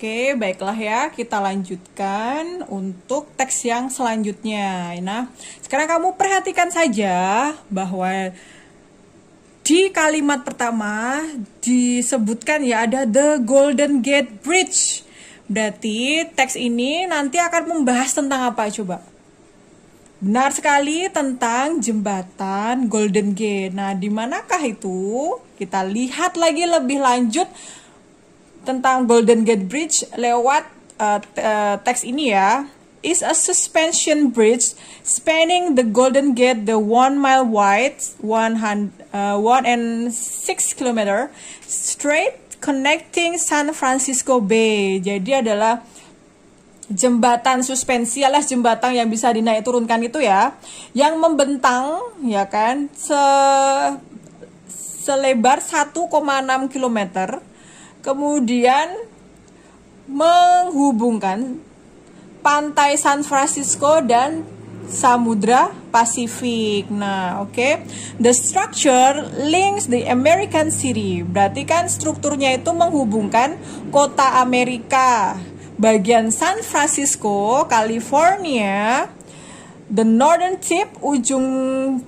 Oke, baiklah ya, kita lanjutkan untuk teks yang selanjutnya. Nah, sekarang kamu perhatikan saja bahwa di kalimat pertama disebutkan ya ada The Golden Gate Bridge. Berarti teks ini nanti akan membahas tentang apa coba? Benar sekali, tentang jembatan Golden Gate. Nah, di manakah itu? Kita lihat lagi lebih lanjut tentang Golden Gate Bridge lewat teks ini ya. Is a suspension bridge spanning the Golden Gate, the 1 mile wide, 1.6 kilometer straight connecting San Francisco Bay. Jadi adalah jembatan suspensi alias jembatan yang bisa dinaik turunkan itu ya, yang membentang ya kan selebar 1,6 kilometer. Kemudian menghubungkan pantai San Francisco dan Samudra Pasifik. Nah, oke. The structure links the American city. Berarti kan strukturnya itu menghubungkan kota Amerika. Bagian San Francisco, California, the northern tip, ujung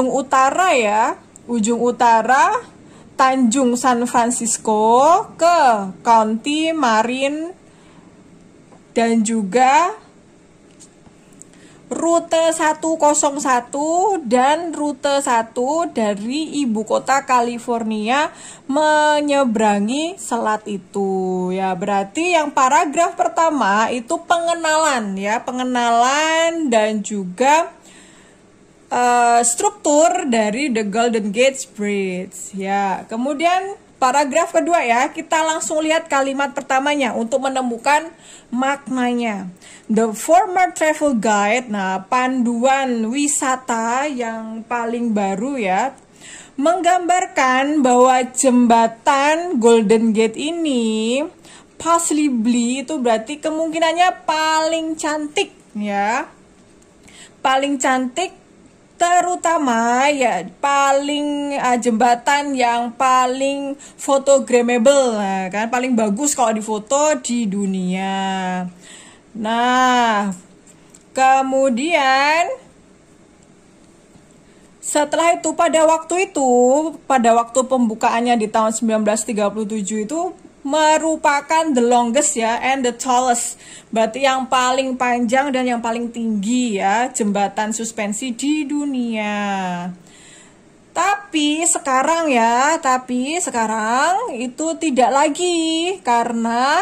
utara ya, ujung utara Tanjung San Francisco ke County Marin dan juga rute 101 dan rute 1 dari ibu kota California menyeberangi selat itu. Ya, berarti yang paragraf pertama itu pengenalan ya, pengenalan dan juga struktur dari The Golden Gate Bridge ya. Kemudian paragraf kedua ya, kita langsung lihat kalimat pertamanya untuk menemukan maknanya. The former travel guide, nah panduan wisata yang paling baru ya, menggambarkan bahwa jembatan Golden Gate ini possibly itu berarti kemungkinannya paling cantik ya. Paling cantik, terutama ya paling jembatan yang paling photogramable, nah, kan paling bagus kalau difoto di dunia. Nah, kemudian setelah itu pada waktu pembukaannya di tahun 1937 itu merupakan the longest ya and the tallest, berarti yang paling panjang dan yang paling tinggi ya jembatan suspensi di dunia. Tapi sekarang itu tidak lagi karena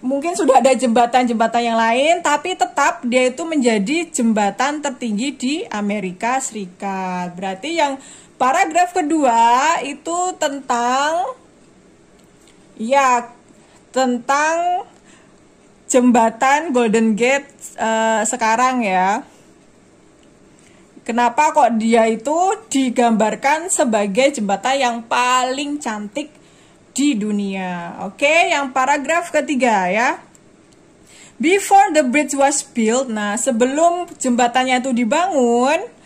mungkin sudah ada jembatan-jembatan yang lain, tapi tetap dia itu menjadi jembatan tertinggi di Amerika Serikat. Berarti yang paragraf kedua itu tentang jembatan Golden Gate sekarang ya. Kenapa kok dia itu digambarkan sebagai jembatan yang paling cantik di dunia? Oke, yang paragraf ketiga ya. Before the bridge was built, nah sebelum jembatannya itu dibangun,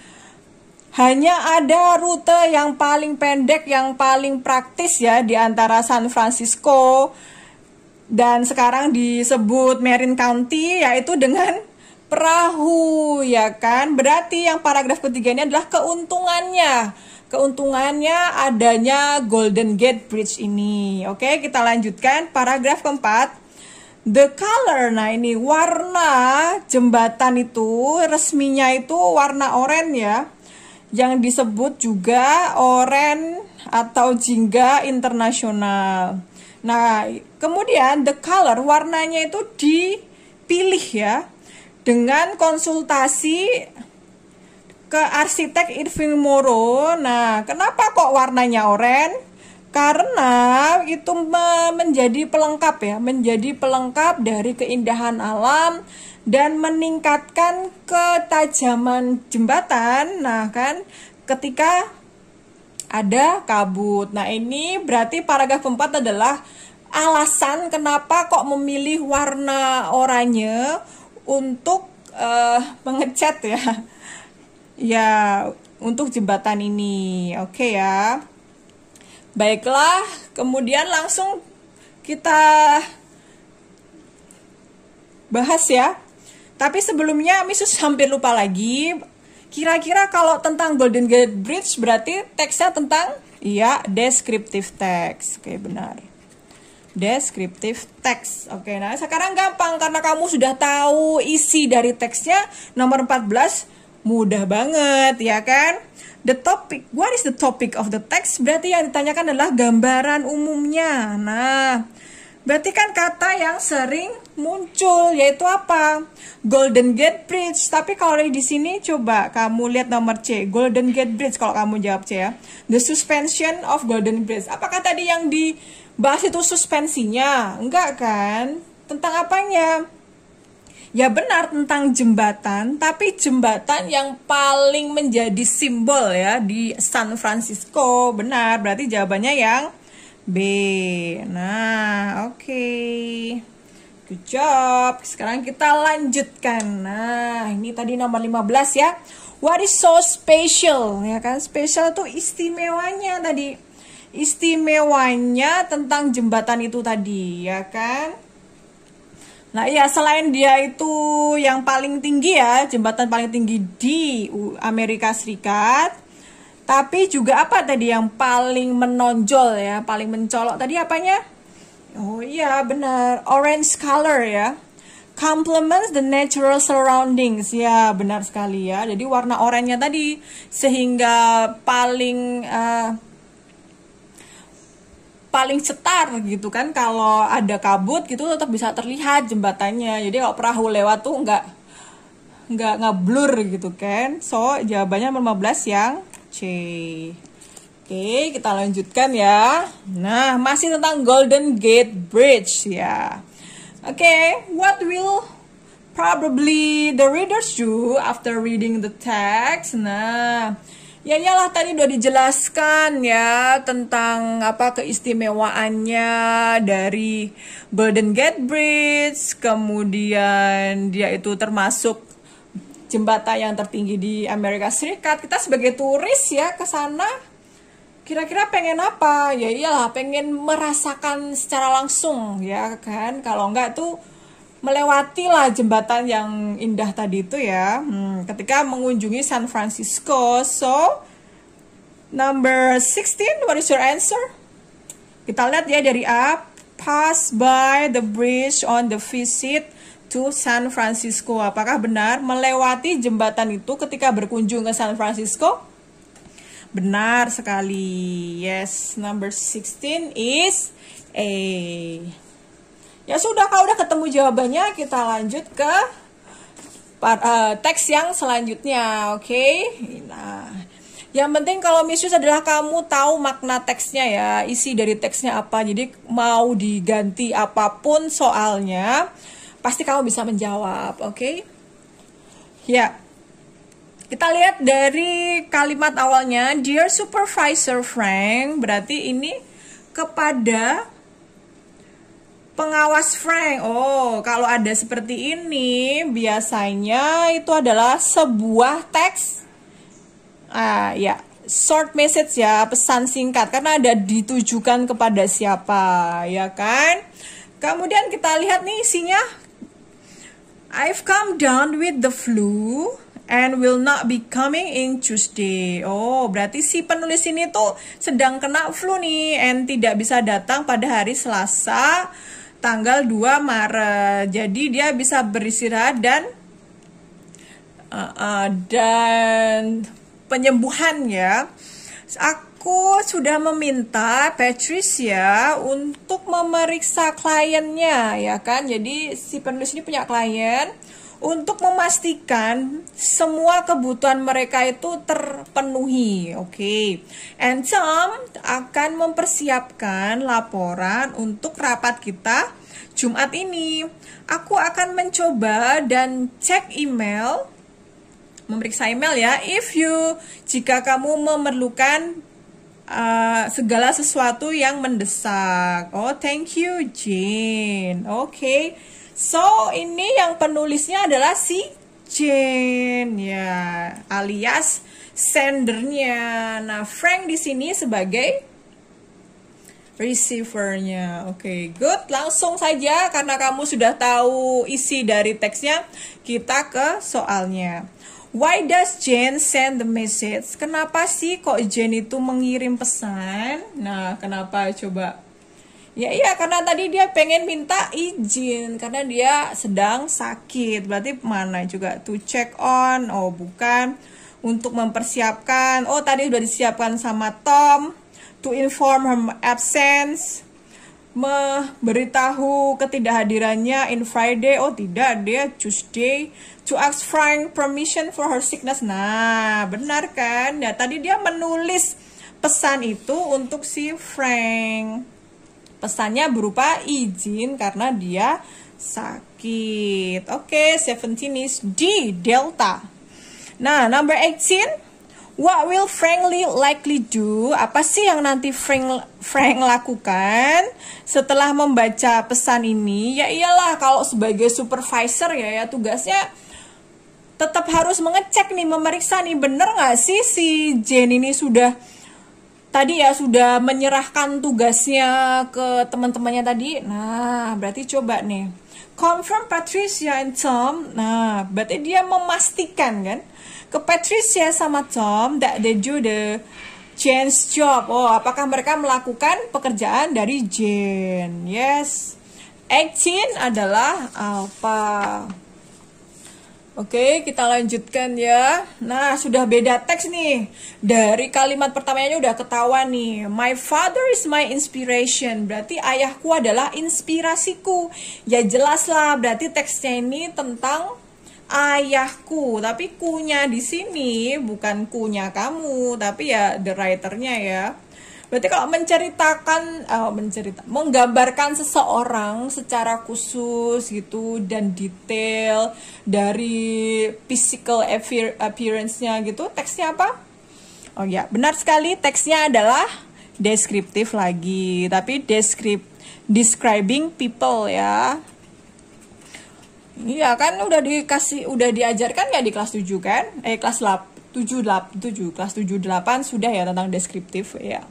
hanya ada rute yang paling pendek, yang paling praktis ya di antara San Francisco dan sekarang disebut Marin County, yaitu dengan perahu ya kan. Berarti yang paragraf ketiga ini adalah keuntungannya adanya Golden Gate Bridge ini. Oke, kita lanjutkan paragraf keempat. The color, nah ini warna jembatan itu resminya itu warna oranye ya, yang disebut juga oranye atau jingga internasional. Nah, kemudian the color, warnanya itu dipilih ya dengan konsultasi ke arsitek Irving Morrow. Nah, kenapa kok warnanya oranye? Karena itu menjadi pelengkap ya, menjadi pelengkap dari keindahan alam dan meningkatkan ketajaman jembatan. Nah kan, ketika ada kabut. Nah ini berarti paragraf keempat adalah alasan kenapa kok memilih warna oranye untuk mengecat ya. Ya, untuk jembatan ini. Oke ya. Baiklah, kemudian langsung kita bahas ya. Tapi sebelumnya Misus hampir lupa lagi. Kira-kira kalau tentang Golden Gate Bridge berarti teksnya tentang, iya, descriptive text. Oke, benar. Descriptive text. Oke, nah sekarang gampang karena kamu sudah tahu isi dari teksnya. Nomor 14 mudah banget ya kan? The topic, what is the topic of the text? Berarti yang ditanyakan adalah gambaran umumnya. Nah, berarti kan kata yang sering muncul yaitu apa? Golden Gate Bridge. Tapi kalau di sini coba kamu lihat nomor C, Golden Gate Bridge. Kalau kamu jawab C ya, the suspension of Golden Bridge. Apakah tadi yang dibahas itu suspensinya? Enggak kan? Tentang apanya? Ya benar, tentang jembatan, tapi jembatan yang paling menjadi simbol ya di San Francisco. Benar, berarti jawabannya yang B. Nah, oke. Good job. Sekarang kita lanjutkan. Nah, ini tadi nomor 15 ya. What is so special? Ya kan, special itu istimewanya tadi. Istimewanya tentang jembatan itu tadi, ya kan? Nah iya, selain dia itu yang paling tinggi ya, jembatan paling tinggi di Amerika Serikat, tapi juga apa tadi yang paling menonjol ya, paling mencolok tadi apanya? Oh iya benar, orange color ya, complements the natural surroundings, ya benar sekali ya. Jadi warna oranye tadi sehingga paling cetar gitu kan, kalau ada kabut gitu tetap bisa terlihat jembatannya. Jadi kalau perahu lewat tuh nggak blur gitu kan. So jawabannya 15 yang C. Oke, kita lanjutkan ya. Nah, masih tentang Golden Gate Bridge ya. Oke, what will probably the readers do after reading the text? Nah, ya iyalah tadi udah dijelaskan ya tentang apa keistimewaannya dari Golden Gate Bridge. Kemudian dia itu termasuk jembatan yang tertinggi di Amerika Serikat. Kita sebagai turis ya ke sana kira-kira pengen apa? Ya iyalah pengen merasakan secara langsung ya kan. Kalau enggak tuh melewati lah jembatan yang indah tadi itu ya, ketika mengunjungi San Francisco. So, number 16, what is your answer? Kita lihat ya dari A, pass by the bridge on the visit to San Francisco. Apakah benar melewati jembatan itu ketika berkunjung ke San Francisco? Benar sekali. Yes, number 16 is A. Ya sudah, kalau udah ketemu jawabannya, kita lanjut ke teks yang selanjutnya, oke? Nah, yang penting kalau Misus adalah kamu tahu makna teksnya ya, isi dari teksnya apa. Jadi mau diganti apapun soalnya, pasti kamu bisa menjawab, oke? Ya, kita lihat dari kalimat awalnya, Dear Supervisor Frank, berarti ini kepada pengawas Frank. Oh, kalau ada seperti ini biasanya itu adalah sebuah teks ya, short message ya, pesan singkat karena ada ditujukan kepada siapa ya kan. Kemudian kita lihat nih isinya, I've come down with the flu and will not be coming in Tuesday. Oh, berarti si penulis ini tuh sedang kena flu nih and tidak bisa datang pada hari Selasa tanggal 2 Maret. Jadi dia bisa beristirahat dan penyembuhan ya. Aku sudah meminta Patricia untuk memeriksa kliennya ya kan. Jadi si penulis ini punya klien untuk memastikan semua kebutuhan mereka itu terpenuhi. Oke. And Tom akan mempersiapkan laporan untuk rapat kita Jumat ini. Aku akan mencoba dan cek email, memeriksa email ya, jika kamu memerlukan segala sesuatu yang mendesak. Oh, thank you, Jane. Oke. So, ini yang penulisnya adalah si Jane ya, alias sendernya. Nah, Frank di sini sebagai receivernya. Oke, good. Langsung saja karena kamu sudah tahu isi dari teksnya, kita ke soalnya. Why does Jane send the message? Kenapa sih kok Jane itu mengirim pesan? Nah, kenapa coba? Ya iya, karena tadi dia pengen minta izin karena dia sedang sakit. Berarti mana juga to check on? Oh, bukan. Untuk mempersiapkan. Oh, tadi sudah disiapkan sama Tom. To inform her absence. Memberitahu ketidakhadirannya in Friday. Oh, tidak, dia Tuesday. To ask Frank permission for her sickness. Nah, benar kan? Ya, tadi dia menulis pesan itu untuk si Frank. Pesannya berupa izin karena dia sakit. Oke, 17 is D, Delta. Nah, number 18. What will Frank likely do? Apa sih yang nanti Frank lakukan setelah membaca pesan ini? Ya iyalah, kalau sebagai supervisor ya tugasnya tetap harus mengecek nih, memeriksa nih, bener nggak sih si Jane ini sudah menyerahkan tugasnya ke teman-temannya tadi. Nah, berarti coba nih. Confirm Patricia and Tom. Nah, berarti dia memastikan kan ke Patricia sama Tom that they do the Jane's job. Oh, apakah mereka melakukan pekerjaan dari Jane? Yes. 18 adalah apa? Oke, kita lanjutkan ya. Nah, sudah beda teks nih. Dari kalimat pertamanya udah ketahuan nih. My father is my inspiration. Berarti ayahku adalah inspirasiku. Ya jelas lah, berarti teksnya ini tentang ayahku. Tapi ku-nya di sini bukan ku-nya kamu, tapi ya the writer-nya ya. Berarti kalau menggambarkan seseorang secara khusus gitu dan detail dari physical appearance-nya gitu, teksnya apa? Oh ya, benar sekali, teksnya adalah deskriptif lagi, tapi describing people ya. Iya kan udah diajarkan ya di kelas 7 kan? Kelas 7 kelas 7-8 sudah ya tentang deskriptif ya.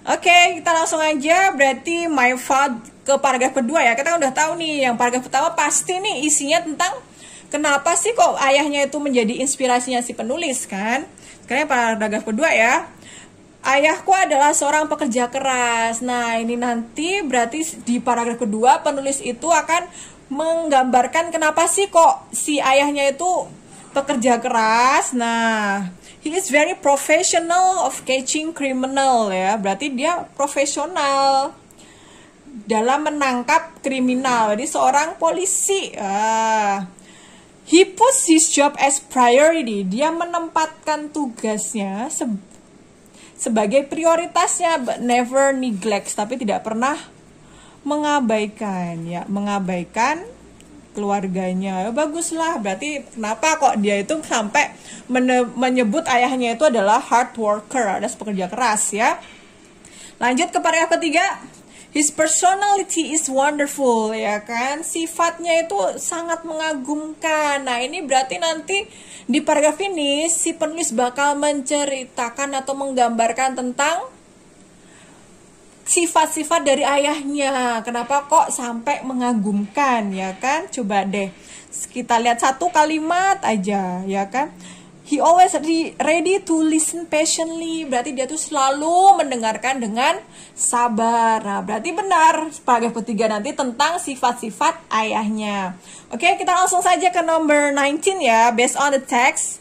Oke, kita langsung aja. Berarti my father ke paragraf kedua ya. Kita udah tahu nih, yang paragraf pertama pasti nih isinya tentang kenapa sih kok ayahnya itu menjadi inspirasinya si penulis kan. Sekarang paragraf kedua ya. Ayahku adalah seorang pekerja keras. Nah, ini nanti berarti di paragraf kedua penulis itu akan menggambarkan kenapa sih kok si ayahnya itu pekerja keras. Nah, he is very professional of catching criminal ya. Berarti dia profesional dalam menangkap kriminal. Jadi seorang polisi. He puts his job as priority. Dia menempatkan tugasnya sebagai prioritasnya, but never neglects. Tapi tidak pernah mengabaikan ya, mengabaikan keluarganya. Baguslah, berarti kenapa kok dia itu sampai menyebut ayahnya itu adalah hard worker, alias pekerja keras ya. Lanjut ke paragraf ketiga. His personality is wonderful ya kan, sifatnya itu sangat mengagumkan. Nah, ini berarti nanti di paragraf ini si penulis bakal menceritakan atau menggambarkan tentang sifat-sifat dari ayahnya. Kenapa kok sampai mengagumkan ya kan? Coba deh kita lihat satu kalimat aja ya kan. He always ready to listen patiently. Berarti dia tuh selalu mendengarkan dengan sabar. Nah, berarti benar paragraf ketiga nanti tentang sifat-sifat ayahnya. Oke, kita langsung saja ke number 19 ya. Based on the text.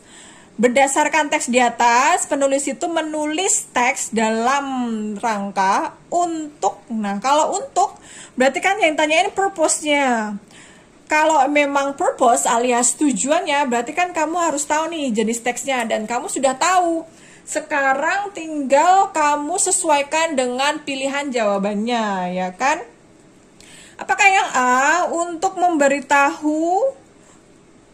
Berdasarkan teks di atas, penulis itu menulis teks dalam rangka untuk. Nah, kalau untuk, berarti kan yang tanyain purpose-nya. Kalau memang purpose alias tujuannya, berarti kan kamu harus tahu nih jenis teksnya. Dan kamu sudah tahu. Sekarang tinggal kamu sesuaikan dengan pilihan jawabannya, ya kan? Apakah yang A, untuk memberitahu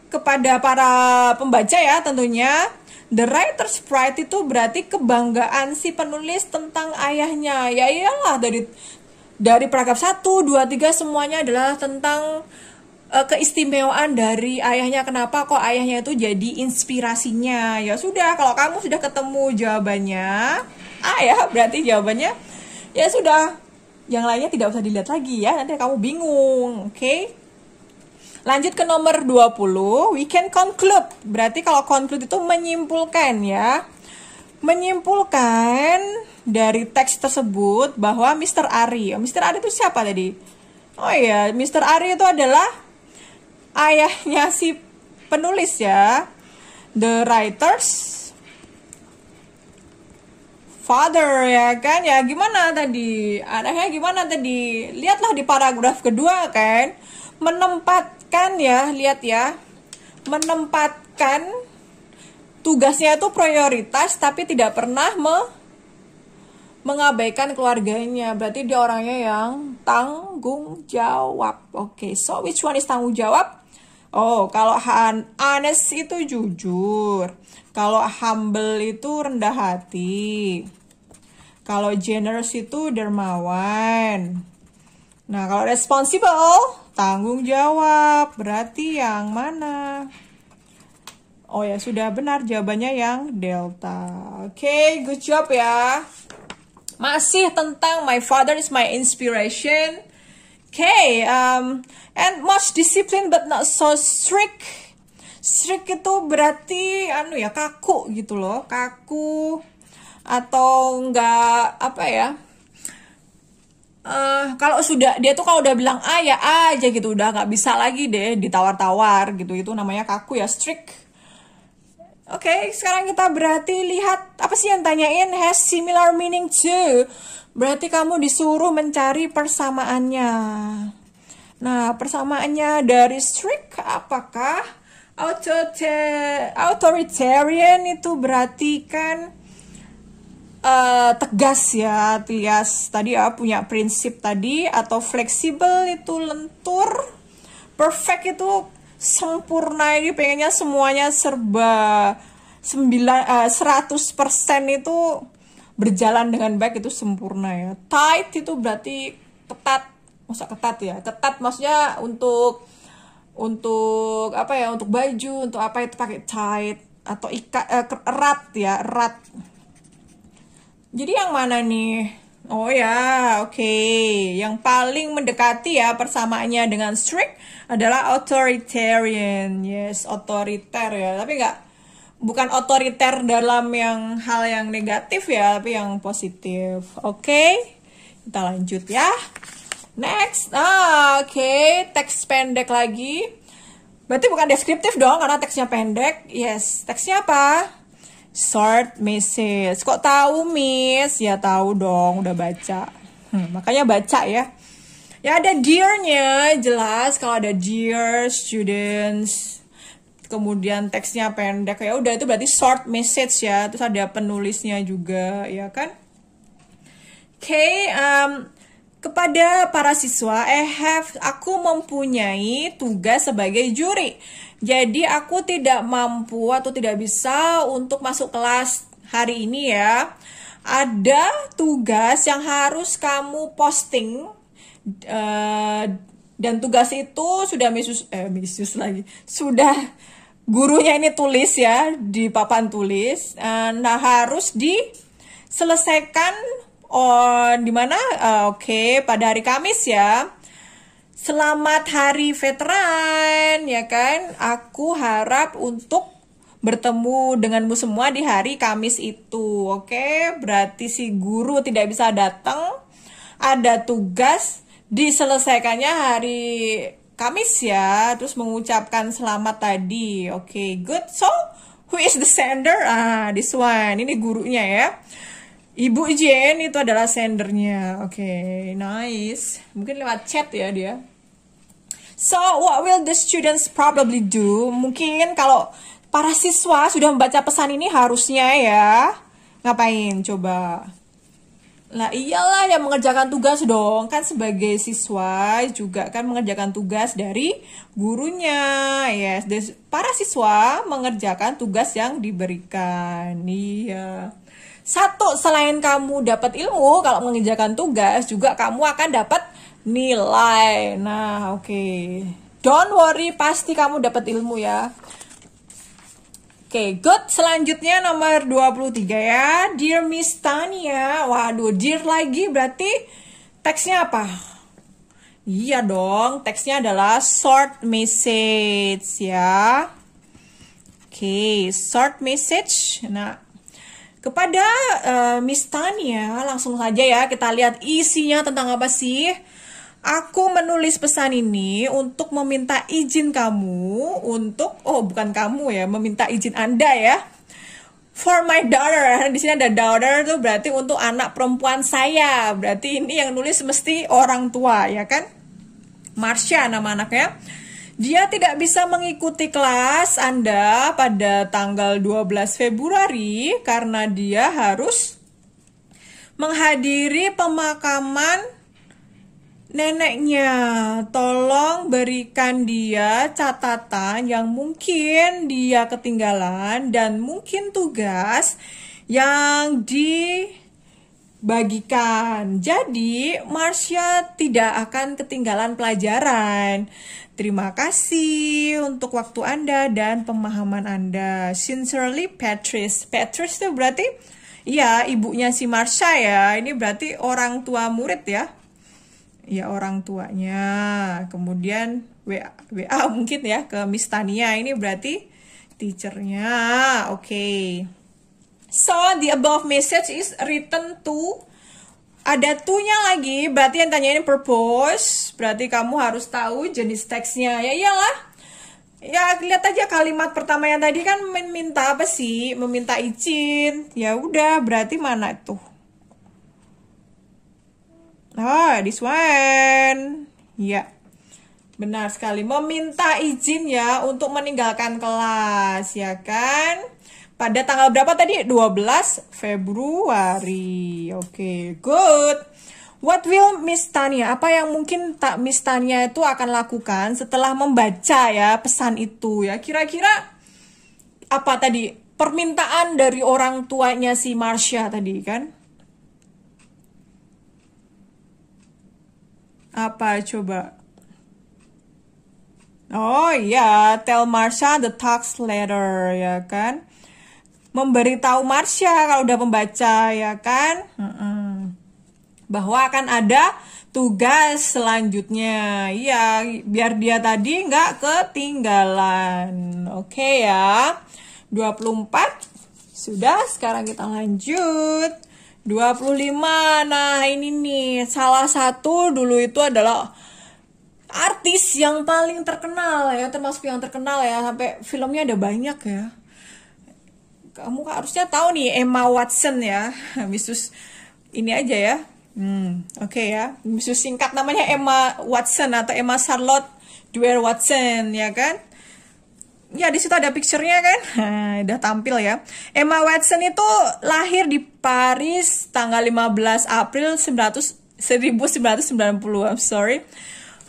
kepada para pembaca ya tentunya. The writer's pride itu berarti kebanggaan si penulis tentang ayahnya. Ya iyalah, dari paragraf 1, 2, 3 semuanya adalah tentang keistimewaan dari ayahnya. Kenapa kok ayahnya itu jadi inspirasinya. Ya sudah, kalau kamu sudah ketemu jawabannya A ya, berarti jawabannya ya sudah, Yang lainnya tidak usah dilihat lagi ya, nanti kamu bingung, oke? Lanjut ke nomor 20, we can conclude. Berarti kalau conclude itu menyimpulkan ya. Menyimpulkan dari teks tersebut bahwa Mr. Ari. Mr. Ari itu siapa tadi? Oh iya, Mr. Ari itu adalah ayahnya si penulis ya. The writer's father ya kan. Ya gimana tadi? Anaknya gimana tadi? Lihatlah di paragraf kedua kan. Menempatkan ya, lihat ya. Menempatkan tugasnya itu prioritas tapi tidak pernah mengabaikan keluarganya. Berarti dia orangnya yang tanggung jawab. Oke, so which one is tanggung jawab? Oh, kalau honest itu jujur. Kalau humble itu rendah hati. Kalau generous itu dermawan. Nah, kalau responsible, tanggung jawab. Berarti yang mana? Oh ya, sudah benar jawabannya yang delta. Oke, good job ya. Masih tentang my father is my inspiration. Okay, and much discipline but not so strict. Strict itu berarti kaku gitu loh, kaku atau enggak apa ya? Kalau sudah dia tuh kalau udah bilang A ya A aja gitu, udah nggak bisa lagi deh ditawar-tawar gitu, itu namanya kaku ya, strict. Oke, sekarang kita berarti lihat apa sih yang tanyain has similar meaning to. Berarti kamu disuruh mencari persamaannya. Nah, persamaannya dari strict apakah authoritarian itu berarti kan tegas ya, alias tadi ya punya prinsip tadi, atau fleksibel itu lentur, perfect itu sempurna, ini pengennya semuanya serba 100% itu berjalan dengan baik, itu sempurna ya. Tight itu berarti ketat, masa ketat ya, ketat maksudnya untuk apa ya, untuk baju, untuk apa itu pakai tight, atau erat ya, erat. Jadi yang mana nih? Oh ya, oke. Yang paling mendekati ya persamaannya dengan strict adalah authoritarian. Yes, otoriter ya. Tapi bukan otoriter dalam hal yang negatif ya, tapi yang positif. Oke, kita lanjut ya. Next, oke, teks pendek lagi. Berarti bukan deskriptif dong, karena teksnya pendek. Yes, teksnya apa? Short message. Kok tahu, Miss? Ya tahu dong, udah baca. Makanya baca ya. Ya ada dear-nya, jelas kalau ada dear students. Kemudian teksnya pendek, ya udah itu berarti short message ya. Terus ada penulisnya juga, ya kan? Oke, kepada para siswa, aku mempunyai tugas sebagai juri. Jadi aku tidak mampu atau tidak bisa untuk masuk kelas hari ini ya. Ada tugas yang harus kamu posting, dan tugas itu sudah sudah gurunya ini tulis ya di papan tulis. Nah, harus diselesaikan di mana? Oke, pada hari Kamis ya. Selamat Hari Veteran, ya kan? Aku harap untuk bertemu denganmu semua di hari Kamis itu, oke? Berarti si guru tidak bisa datang, ada tugas diselesaikannya hari Kamis ya, terus mengucapkan selamat tadi, oke? Good. So, who is the sender? This one, ini gurunya ya. Ibu Jen itu adalah sendernya, oke? Nice. Mungkin lewat chat ya dia. So, what will the students probably do? Mungkin kalau para siswa sudah membaca pesan ini harusnya ya. Ngapain coba? Lah iyalah yang mengerjakan tugas dong. Kan sebagai siswa juga kan mengerjakan tugas dari gurunya. Yes, para siswa mengerjakan tugas yang diberikan. Iya. Satu, selain kamu dapat ilmu, kalau mengerjakan tugas juga kamu akan dapat nilai. Nah, oke. Don't worry, pasti kamu dapat ilmu ya. Oke, good. Selanjutnya nomor 23 ya. Dear Miss Tania. Waduh, dear lagi berarti Teksnya apa? Iya dong, teksnya adalah short message ya. Oke, short message. Nah, kepada Miss Tania, langsung saja ya kita lihat isinya tentang apa sih. Aku menulis pesan ini untuk meminta izin kamu untuk, bukan kamu ya, meminta izin Anda ya. For my daughter, di sini ada daughter tuh berarti untuk anak perempuan saya. Berarti ini yang nulis mesti orang tua ya kan? Marsha nama anaknya. Dia tidak bisa mengikuti kelas Anda pada tanggal 12 Februari karena dia harus menghadiri pemakaman neneknya. Tolong berikan dia catatan yang mungkin dia ketinggalan dan mungkin tugas yang dibagikan. Jadi, Marsha tidak akan ketinggalan pelajaran. Terima kasih untuk waktu Anda dan pemahaman Anda. Sincerely, Patrice. Patrice itu berarti, iya, ibunya si Marsha ya. Ini berarti orang tua murid ya. Ya, orang tuanya. Kemudian WA mungkin ya ke Miss Tania. Ini berarti teachernya. Oke. So, the above message is written to. Ada to-nya lagi. Berarti yang tanya ini purpose. Berarti kamu harus tahu jenis teksnya. Ya iyalah. Ya, lihat aja kalimat pertama yang tadi kan meminta apa sih? Meminta izin. Ya udah, berarti mana tuh? This one. Ya, benar sekali. Meminta izin ya untuk meninggalkan kelas, ya kan? Pada tanggal berapa tadi? 12 Februari. Oke, good. What will Miss Tania? Apa yang mungkin Miss Tania itu akan lakukan setelah membaca ya pesan itu ya? Kira-kira apa tadi? Permintaan dari orang tuanya si Marsha tadi kan? Apa coba? Oh iya, tell Marsha the task letter ya kan? Memberitahu Marsha kalau udah membaca ya kan? Bahwa akan ada tugas selanjutnya. Iya, biar dia tadi nggak ketinggalan. Oke ya. 24. Sudah, sekarang kita lanjut. 25. Nah, ini nih salah satu dulu itu adalah artis yang paling terkenal ya, termasuk yang terkenal ya, sampai filmnya ada banyak ya. Kamu harusnya tahu nih Emma Watson ya. Misus ini aja ya. Oke ya. Misus singkat namanya Emma Watson atau Emma Charlotte Dwyer Watson ya kan? Ya, di situ ada picture-nya kan? Udah tampil ya. Emma Watson itu lahir di Paris tanggal 15 April 1990. I'm sorry.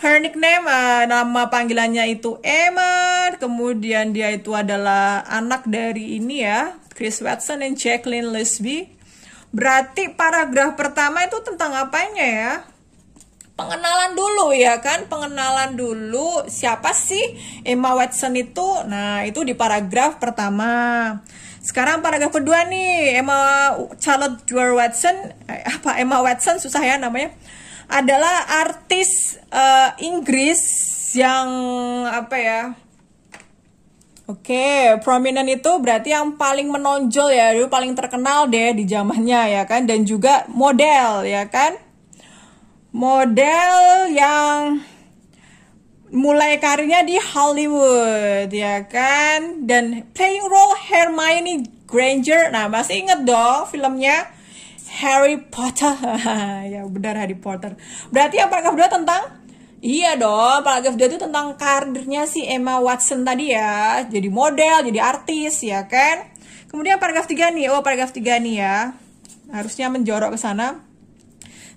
Her nickname, nama panggilannya itu Emma. Kemudian dia itu adalah anak dari ini ya, Chris Watson dan Jacqueline Lesby. Berarti paragraf pertama itu tentang apanya ya? Pengenalan dulu ya kan, pengenalan dulu siapa sih Emma Watson itu. Nah, itu di paragraf pertama. Sekarang paragraf kedua nih, Emma Charlotte Dwyer Watson, Emma Watson susah ya namanya, adalah artis Inggris yang apa ya? Oke, prominent itu berarti yang paling menonjol ya, dulu paling terkenal deh di zamannya ya kan, dan juga model ya kan. Model yang mulai karirnya di Hollywood ya kan, dan playing role Hermione Granger. Nah, masih inget dong filmnya Harry Potter. Ya benar, Harry Potter. Berarti yang paragraf 2 tentang, iya dong, paragraf 2 itu tentang karirnya si Emma Watson tadi ya, jadi model, jadi artis ya kan. Kemudian paragraf 3 nih, paragraf 3 nih ya, harusnya menjorok ke sana.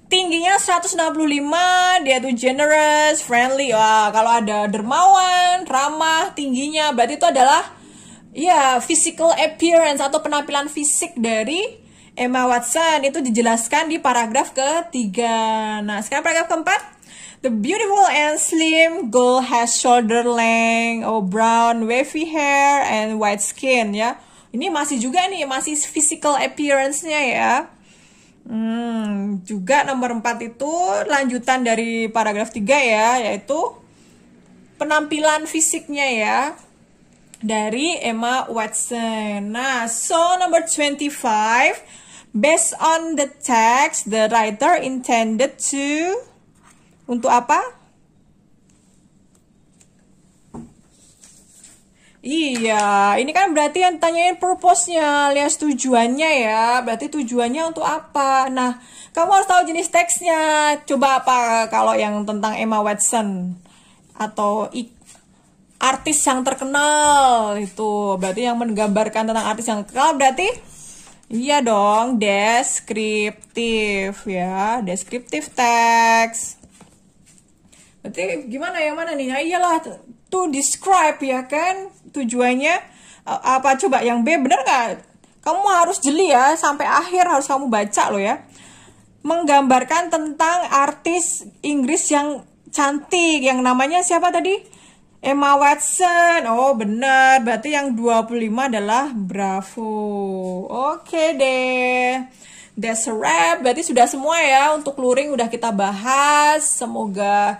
Tingginya 165, dia tuh generous, friendly. Wah, kalau ada dermawan, ramah, tingginya, berarti itu adalah ya physical appearance atau penampilan fisik dari Emma Watson. Itu dijelaskan di paragraf ketiga. Nah, sekarang paragraf keempat. The beautiful and slim girl has shoulder length, brown wavy hair and white skin ya. Ini masih juga nih, masih physical appearance-nya ya. Juga nomor 4 itu lanjutan dari paragraf 3 ya, yaitu penampilan fisiknya ya, dari Emma Watson. Nah, so number 25, based on the text, the writer intended to, untuk apa? Iya, ini kan berarti yang tanyain purpose-nya, lihat tujuannya ya. Berarti tujuannya untuk apa? Nah, kamu harus tahu jenis teksnya. Coba apa kalau yang tentang Emma Watson atau artis yang terkenal itu, berarti yang menggambarkan tentang artis yang terkenal berarti iya dong, deskriptif ya, deskriptif teks. Berarti gimana yang mana nih? Nah, iyalah to describe ya kan, tujuannya apa coba yang B, bener nggak? Kamu harus jeli ya, sampai akhir harus kamu baca loh ya. Menggambarkan tentang artis Inggris yang cantik, yang namanya siapa tadi? Emma Watson. Oh bener, berarti yang 25 adalah Bravo. Oke deh, that's a wrap. Berarti sudah semua ya, untuk luring udah kita bahas. Semoga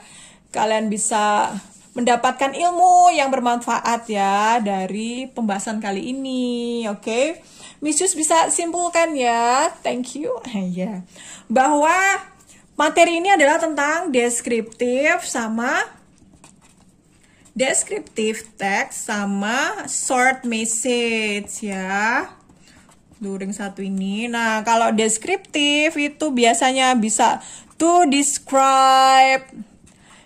kalian bisa mendapatkan ilmu yang bermanfaat ya dari pembahasan kali ini. Oke, Miss Yus bisa simpulkan ya, thank you ya, bahwa materi ini adalah tentang deskriptif sama deskriptif teks sama short message ya, luring satu ini. Nah, kalau deskriptif itu biasanya bisa to describe,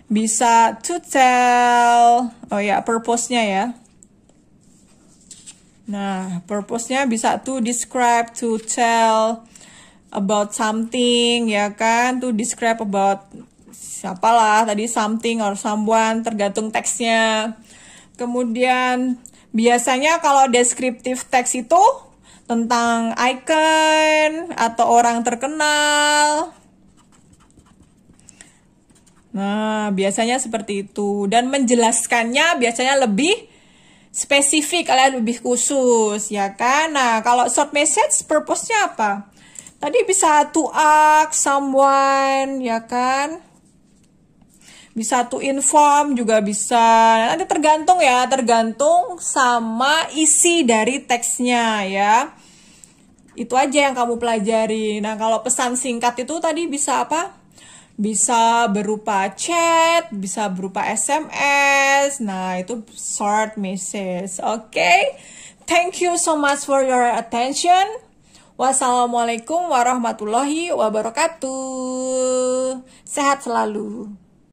bisa to tell. Oh ya, purpose-nya ya. Nah, purpose-nya bisa to describe, to tell about something, ya kan? To describe about siapalah tadi, something or someone, tergantung teksnya. Kemudian, biasanya kalau deskriptif teks itu tentang icon atau orang terkenal. Nah, biasanya seperti itu. Dan menjelaskannya biasanya lebih spesifik, alias lebih khusus, ya kan? Nah, kalau short message, purpose-nya apa? Tadi bisa to ask someone, ya kan? Bisa to inform juga bisa. Nanti tergantung ya, tergantung sama isi dari teksnya, ya. Itu aja yang kamu pelajari. Nah, kalau pesan singkat itu tadi bisa apa? Bisa berupa chat, bisa berupa SMS. Nah, itu short message. Oke. Thank you so much for your attention. Wassalamualaikum warahmatullahi wabarakatuh. Sehat selalu.